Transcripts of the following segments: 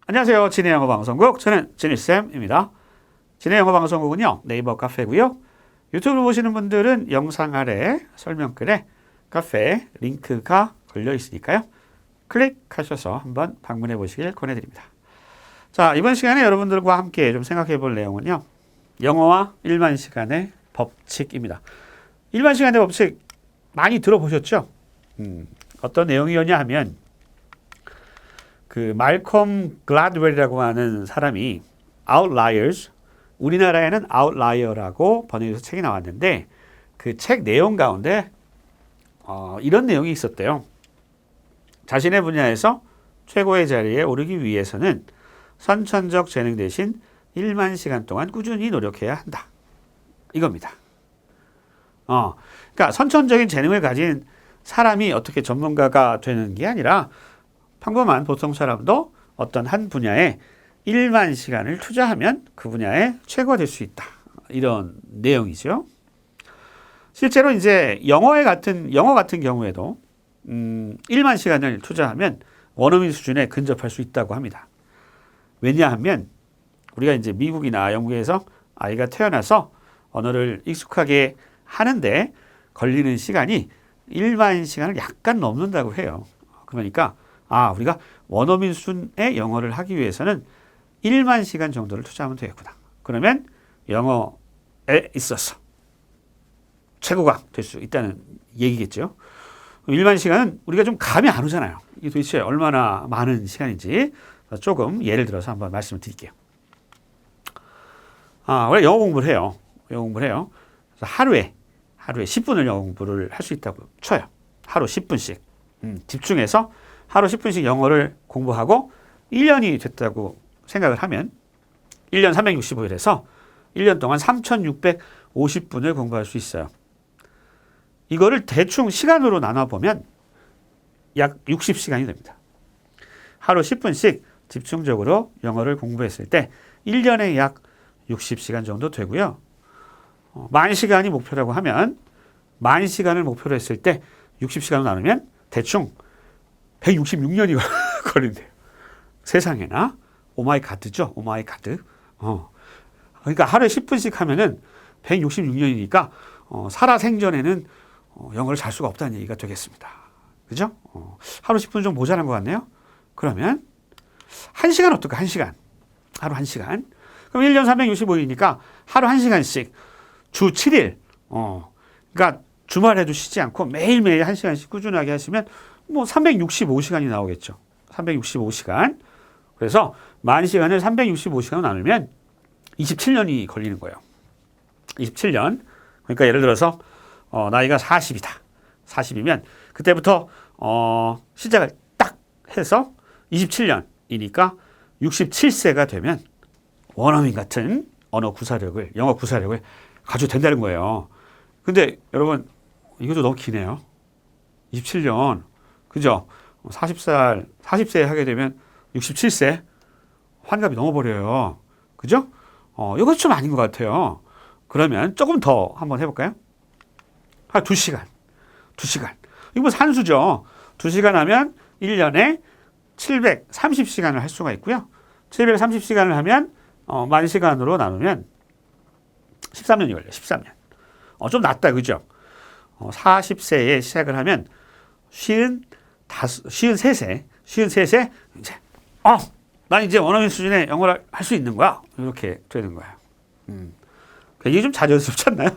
안녕하세요. 진해 영어 방송국 저는 진희쌤입니다. 진해 영어 방송국은요 네이버 카페고요. 유튜브 보시는 분들은 영상 아래 설명글에 카페 링크가 걸려 있으니까요. 클릭하셔서 한번 방문해 보시길 권해드립니다. 자, 이번 시간에 여러분들과 함께 좀 생각해 볼 내용은요. 영어와 일반 시간의 법칙입니다. 일반 시간의 법칙 많이 들어보셨죠? 어떤 내용이었냐 하면 그 말콤 글래드웰이라고 하는 사람이 Outliers, 우리나라에는 Outlier라고 번역해서 책이 나왔는데 그 책 내용 가운데 이런 내용이 있었대요. 자신의 분야에서 최고의 자리에 오르기 위해서는 선천적 재능 대신 1만 시간 동안 꾸준히 노력해야 한다. 이겁니다. 그러니까 선천적인 재능을 가진 사람이 어떻게 전문가가 되는 게 아니라 평범한 보통 사람도 어떤 한 분야에 1만 시간을 투자하면 그 분야에 최고가 될 수 있다. 이런 내용이죠. 실제로 이제 영어 같은 경우에도 1만 시간을 투자하면 원어민 수준에 근접할 수 있다고 합니다. 왜냐하면 우리가 이제 미국이나 영국에서 아이가 태어나서 언어를 익숙하게 하는데 걸리는 시간이 1만 시간을 약간 넘는다고 해요. 그러니까 우리가 원어민 수준의 영어를 하기 위해서는 1만 시간 정도를 투자하면 되겠구나. 그러면 영어에 있어서 최고가 될 수 있다는 얘기겠죠. 1만 시간은 우리가 좀 감이 안 오잖아요. 이게 도대체 얼마나 많은 시간인지 조금 예를 들어서 한번 말씀을 드릴게요. 원래 영어 공부를 해요. 그래서 하루에 10분을 영어 공부를 할 수 있다고 쳐요. 하루 10분씩. 집중해서 하루 10분씩 영어를 공부하고 1년이 됐다고 생각을 하면 1년 365일에서 1년 동안 3,650분을 공부할 수 있어요. 이거를 대충 시간으로 나눠보면 약 60시간이 됩니다. 하루 10분씩 집중적으로 영어를 공부했을 때 1년에 약 60시간 정도 되고요. 만 시간이 목표라고 하면 만 시간을 목표로 했을 때 60시간으로 나누면 대충 166년이 걸린대요. 세상에나 오마이 가드죠. 오마이 가드. 그러니까 하루에 10분씩 하면은 166년이니까 살아생전에는 영어를 잘 수가 없다는 얘기가 되겠습니다. 그죠? 하루 10분 좀 모자란 것 같네요. 그러면 1시간 어떨까? 1시간. 하루 1시간. 그럼 1년 365일이니까 하루 1시간씩 주 7일. 그러니까 주말에도 쉬지 않고 매일매일 1시간씩 꾸준하게 하시면 뭐 365시간이 나오겠죠. 365시간. 그래서 만 시간을 365시간으로 나누면 27년이 걸리는 거예요. 27년. 그러니까 예를 들어서 나이가 40이다. 40이면 그때부터 시작을 딱 해서 27년이니까 67세가 되면 원어민 같은 영어 구사력을 가지고 된다는 거예요. 근데 여러분 이것도 너무 기네요. 27년. 그죠? 40세 하게 되면 67세 환갑이 넘어버려요. 그죠? 이것도 좀 아닌 것 같아요. 그러면 조금 더 한번 해볼까요? 한 2시간. 이거 뭐 산수죠. 2시간 하면 1년에 730시간을 할 수가 있고요. 730시간을 하면 만 시간으로 나누면 13년이 걸려요. 13년. 좀 낫다. 그죠? 40세에 시작을 하면 53세 이제 난 이제 원어민 수준의 영어를 할 수 있는 거야. 이렇게 되는 거야. 이게 좀 자연스럽지 않나요?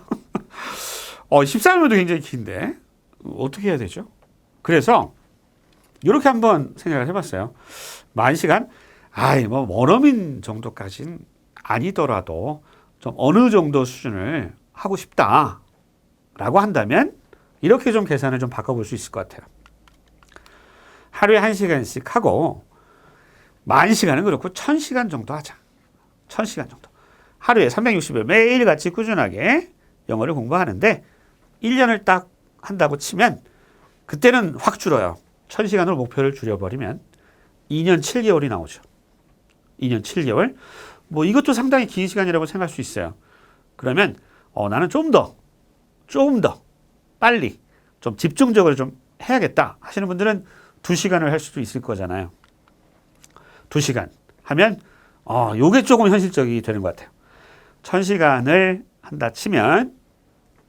13년도 굉장히 긴데 어떻게 해야 되죠? 그래서 이렇게 한번 생각을 해봤어요. 만 시간? 뭐 원어민 정도까지는 아니더라도 좀 어느 정도 수준을 하고 싶다라고 한다면 이렇게 좀 계산을 좀 바꿔볼 수 있을 것 같아요. 하루에 1시간씩 하고 만 시간은 그렇고 1000시간 정도 하자. 1000시간 정도. 하루에 360일 매일같이 꾸준하게 영어를 공부하는데 1년을 딱 한다고 치면 그때는 확 줄어요. 1000시간으로 목표를 줄여버리면 2년 7개월이 나오죠. 2년 7개월. 뭐 이것도 상당히 긴 시간이라고 생각할 수 있어요. 그러면 나는 좀 더 빨리 좀 집중적으로 좀 해야겠다 하시는 분들은 2시간을 할 수도 있을 거잖아요. 2시간 하면 요게 조금 현실적이 되는 것 같아요. 1000시간을 한다 치면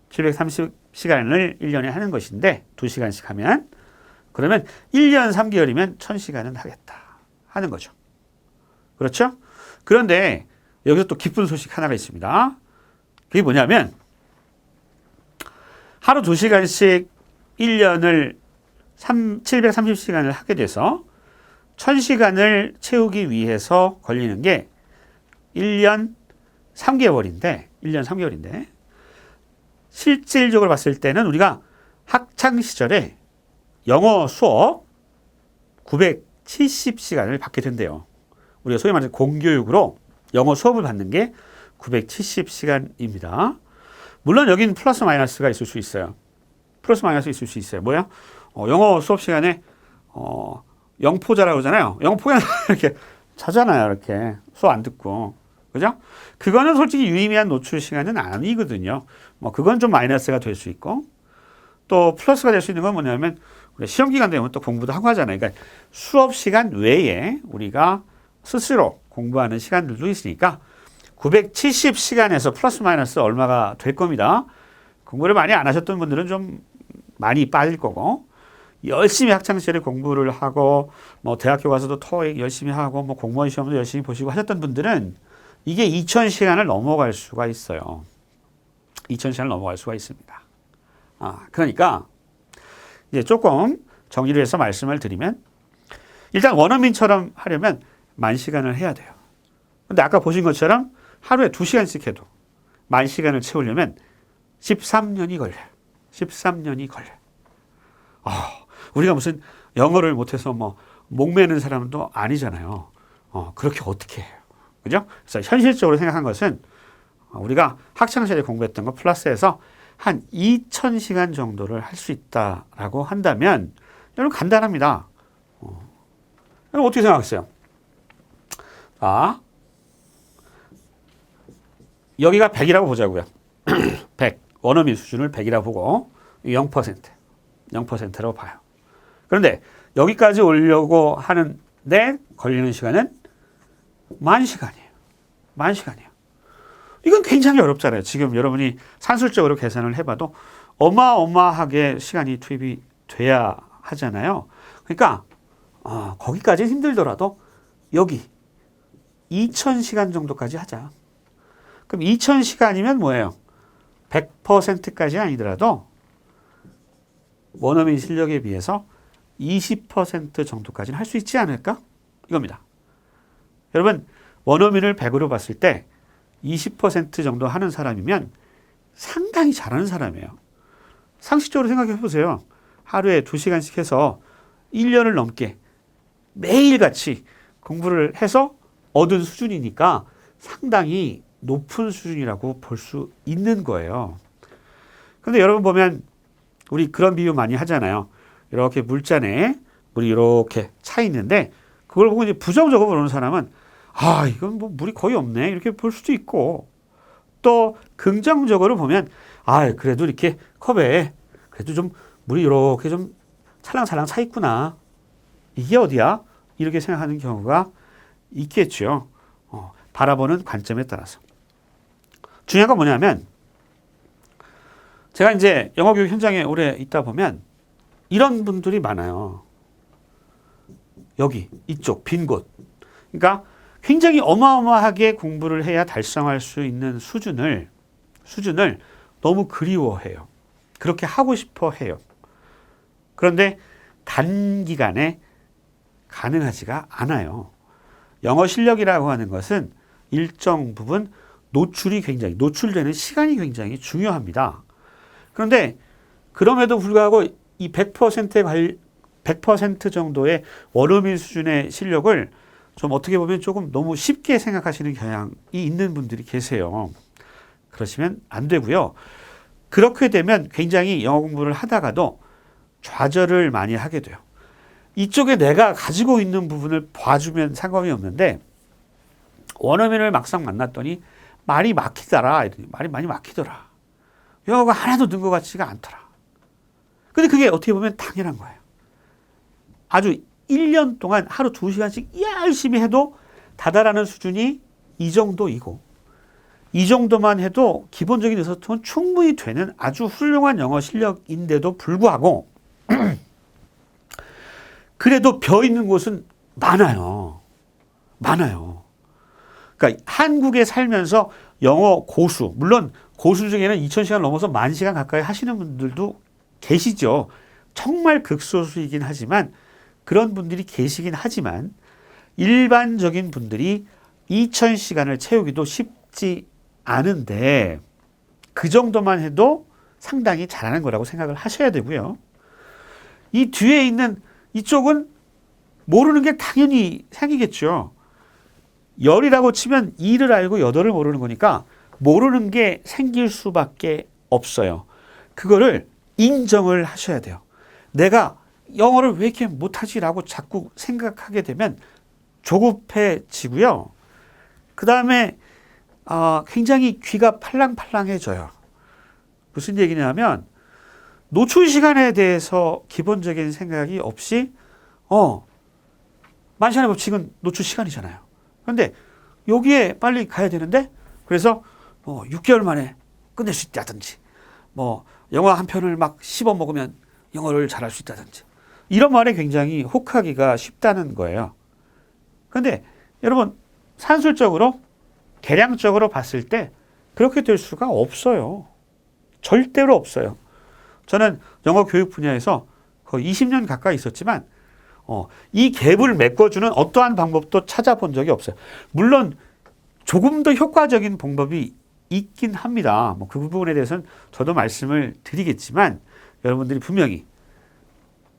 730시간을 1년에 하는 것인데 2시간씩 하면 그러면 1년 3개월이면 1000시간은 하겠다 하는 거죠. 그렇죠? 그런데 여기서 또 기쁜 소식 하나가 있습니다. 그게 뭐냐면 하루 2시간씩 1년을 730시간을 하게 돼서 1000시간을 채우기 위해서 걸리는 게 1년 3개월인데 실질적으로 봤을 때는 우리가 학창 시절에 영어 수업 970시간을 받게 된대요. 우리가 소위 말해서 공교육으로 영어 수업을 받는 게 970시간입니다. 물론 여기는 플러스 마이너스가 있을 수 있어요. 플러스 마이너스 있을 수 있어요. 뭐야? 영어 수업 시간에 영포자라고 그러잖아요. 영포가 이렇게 자잖아요. 이렇게 수업 안 듣고. 그죠? 그거는 솔직히 유의미한 노출 시간은 아니거든요. 뭐 그건 좀 마이너스가 될 수 있고 또 플러스가 될 수 있는 건 뭐냐면 우리 시험 기간 되면 또 공부도 하고 하잖아요. 그러니까 수업 시간 외에 우리가 스스로 공부하는 시간들도 있으니까 970시간에서 플러스 마이너스 얼마가 될 겁니다. 공부를 많이 안 하셨던 분들은 좀 많이 빠질 거고 열심히 학창시절에 공부를 하고 뭐 대학교 가서도 토익 열심히 하고 뭐 공무원 시험도 열심히 보시고 하셨던 분들은 이게 2000시간을 넘어갈 수가 있어요. 2000시간을 넘어갈 수가 있습니다. 그러니까 이제 조금 정리를 해서 말씀을 드리면 일단 원어민처럼 하려면 10,000시간을 해야 돼요. 근데 아까 보신 것처럼 하루에 2시간씩 해도 10,000시간을 채우려면 13년이 걸려요. 13년이 걸려요. 우리가 무슨 영어를 못해서 뭐 목매는 사람도 아니잖아요. 그렇게 어떻게 해요? 그죠? 그래서 현실적으로 생각한 것은 우리가 학창시절에 공부했던 거 플러스해서 한 2000시간 정도를 할 수 있다라고 한다면 여러분 간단합니다. 여러분 어떻게 생각하세요? 여기가 100이라고 보자고요. 100. 원어민 수준을 100이라고 보고 0%라고 봐요. 그런데 여기까지 오려고 하는데 걸리는 시간은 10,000시간이에요. 10,000시간이에요. 이건 굉장히 어렵잖아요. 지금 여러분이 산술적으로 계산을 해봐도 어마어마하게 시간이 투입이 돼야 하잖아요. 그러니까 거기까지는 힘들더라도 여기 2000시간 정도까지 하자. 그럼 2000시간이면 뭐예요? 100%까지 아니더라도 원어민 실력에 비해서 20% 정도까지는 할 수 있지 않을까? 이겁니다. 여러분 원어민을 100으로 봤을 때 20% 정도 하는 사람이면 상당히 잘하는 사람이에요. 상식적으로 생각해 보세요. 하루에 2시간씩 해서 1년을 넘게 매일같이 공부를 해서 얻은 수준이니까 상당히 높은 수준이라고 볼 수 있는 거예요. 그런데 여러분 보면 우리 그런 비유 많이 하잖아요. 이렇게 물잔에 물이 이렇게 차 있는데 그걸 보고 이제 부정적으로 보는 사람은 이건 뭐 물이 거의 없네 이렇게 볼 수도 있고 또 긍정적으로 보면 그래도 이렇게 컵에 그래도 좀 물이 이렇게 좀 찰랑찰랑 차 있구나 이게 어디야 이렇게 생각하는 경우가 있겠죠. 바라보는 관점에 따라서 중요한 건 뭐냐면 제가 이제 영어교육 현장에 오래 있다 보면 이런 분들이 많아요. 여기 이쪽 빈 곳. 그러니까 굉장히 어마어마하게 공부를 해야 달성할 수 있는 수준을 너무 그리워해요. 그렇게 하고 싶어 해요. 그런데 단기간에 가능하지가 않아요. 영어 실력이라고 하는 것은 일정 부분 노출되는 시간이 굉장히 중요합니다. 그런데 그럼에도 불구하고 이 100% 정도의 원어민 수준의 실력을 좀 어떻게 보면 조금 너무 쉽게 생각하시는 경향이 있는 분들이 계세요. 그러시면 안 되고요. 그렇게 되면 굉장히 영어 공부를 하다가도 좌절을 많이 하게 돼요. 이쪽에 내가 가지고 있는 부분을 봐주면 상관이 없는데 원어민을 막상 만났더니 말이 막히더라. 말이 많이 막히더라. 영어가 하나도 는 것 같지가 않더라. 근데 그게 어떻게 보면 당연한 거예요. 아주 1년 동안 하루 2시간씩 열심히 해도 다다라는 수준이 이 정도이고 이 정도만 해도 기본적인 의사소통은 충분히 되는 아주 훌륭한 영어 실력인데도 불구하고 그래도 벼 있는 곳은 많아요. 많아요. 그러니까 한국에 살면서 영어 고수, 물론 고수 중에는 2000시간 넘어서 10,000시간 가까이 하시는 분들도 계시죠. 정말 극소수이긴 하지만 그런 분들이 계시긴 하지만 일반적인 분들이 2000시간을 채우기도 쉽지 않은데 그 정도만 해도 상당히 잘하는 거라고 생각을 하셔야 되고요. 이 뒤에 있는 이쪽은 모르는 게 당연히 생기겠죠. 열이라고 치면 2를 알고 8을 모르는 거니까 모르는 게 생길 수밖에 없어요. 그거를 인정을 하셔야 돼요. 내가 영어를 왜 이렇게 못하지라고 자꾸 생각하게 되면 조급해지고요. 그 다음에 굉장히 귀가 팔랑팔랑해져요. 무슨 얘기냐면 노출 시간에 대해서 기본적인 생각이 없이 만시간의 법칙은 노출 시간이잖아요. 그런데 여기에 빨리 가야 되는데 그래서 6개월 만에 끝낼 수 있다든지 영화 한 편을 막 씹어 먹으면 영어를 잘할 수 있다든지 이런 말에 굉장히 혹하기가 쉽다는 거예요. 그런데 여러분 산술적으로 계량적으로 봤을 때 그렇게 될 수가 없어요. 절대로 없어요. 저는 영어 교육 분야에서 거의 20년 가까이 있었지만 이 갭을 메꿔주는 어떠한 방법도 찾아본 적이 없어요. 물론 조금 더 효과적인 방법이 있긴 합니다. 그 부분에 대해서는 저도 말씀을 드리겠지만 여러분들이 분명히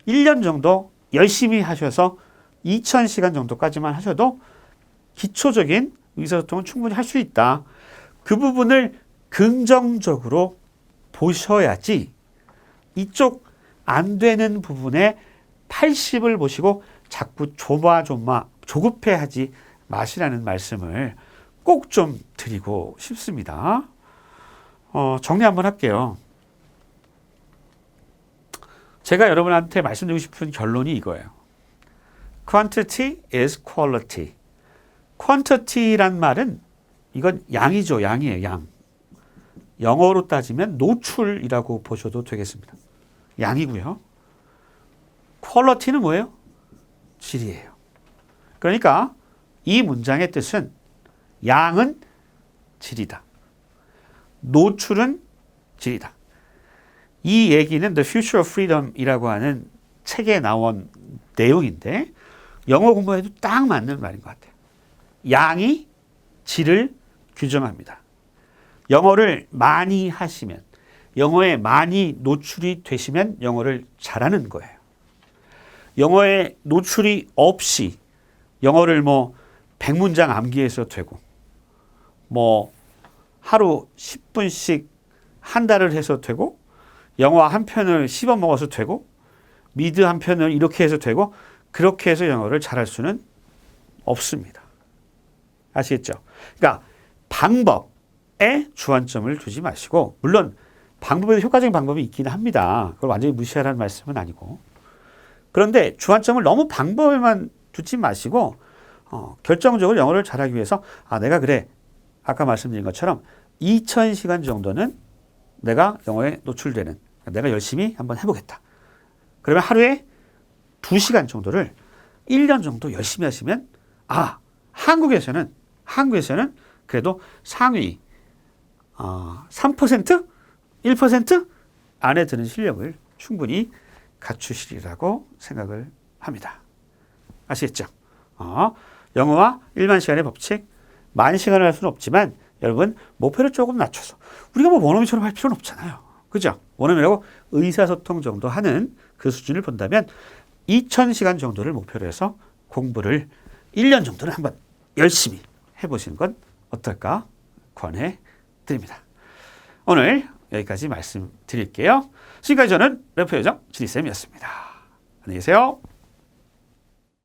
1년 정도 열심히 하셔서 2000시간 정도까지만 하셔도 기초적인 의사소통은 충분히 할 수 있다. 그 부분을 긍정적으로 보셔야지 이쪽 안 되는 부분에 80을 보시고 자꾸 조급해하지 마시라는 말씀을 꼭 좀 드리고 싶습니다. 정리 한번 할게요. 제가 여러분한테 말씀드리고 싶은 결론이 이거예요. Quantity is quality. Quantity란 말은 이건 양이죠. 양이에요. 양. 영어로 따지면 노출이라고 보셔도 되겠습니다. 양이고요. Quality는 뭐예요? 질이에요. 그러니까 이 문장의 뜻은 양은 질이다. 노출은 질이다. 이 얘기는 The Future of Freedom이라고 하는 책에 나온 내용인데 영어 공부에도 딱 맞는 말인 것 같아요. 양이 질을 규정합니다. 영어를 많이 하시면, 영어에 많이 노출이 되시면 영어를 잘하는 거예요. 영어에 노출이 없이 영어를 100문장 암기해서 되고 하루 10분씩 한 달을 해서 되고 영화 한 편을 씹어 먹어서 되고 미드 한 편을 이렇게 해서 되고 그렇게 해서 영어를 잘할 수는 없습니다. 아시겠죠? 그러니까 방법에 주안점을 두지 마시고 물론 방법에도 효과적인 방법이 있긴 합니다. 그걸 완전히 무시하라는 말씀은 아니고 그런데 주안점을 너무 방법에만 두지 마시고 결정적으로 영어를 잘하기 위해서 내가 그래 아까 말씀드린 것처럼 2000시간 정도는 내가 영어에 노출되는 내가 열심히 한번 해보겠다. 그러면 하루에 2시간 정도를 1년 정도 열심히 하시면 한국에서는 그래도 상위 3%? 1% 안에 드는 실력을 충분히 갖추시리라고 생각을 합니다. 아시겠죠? 영어와 1만 시간의 법칙 10,000시간을 할 수는 없지만 여러분 목표를 조금 낮춰서 우리가 원어민처럼 할 필요는 없잖아요. 그죠? 원어민하고 의사소통 정도 하는 그 수준을 본다면 2000시간 정도를 목표로 해서 공부를 1년 정도는 한번 열심히 해보시는 건 어떨까 권해드립니다. 오늘 여기까지 말씀드릴게요. 지금까지 저는 래퍼 요정 지리쌤이었습니다. 안녕히 계세요.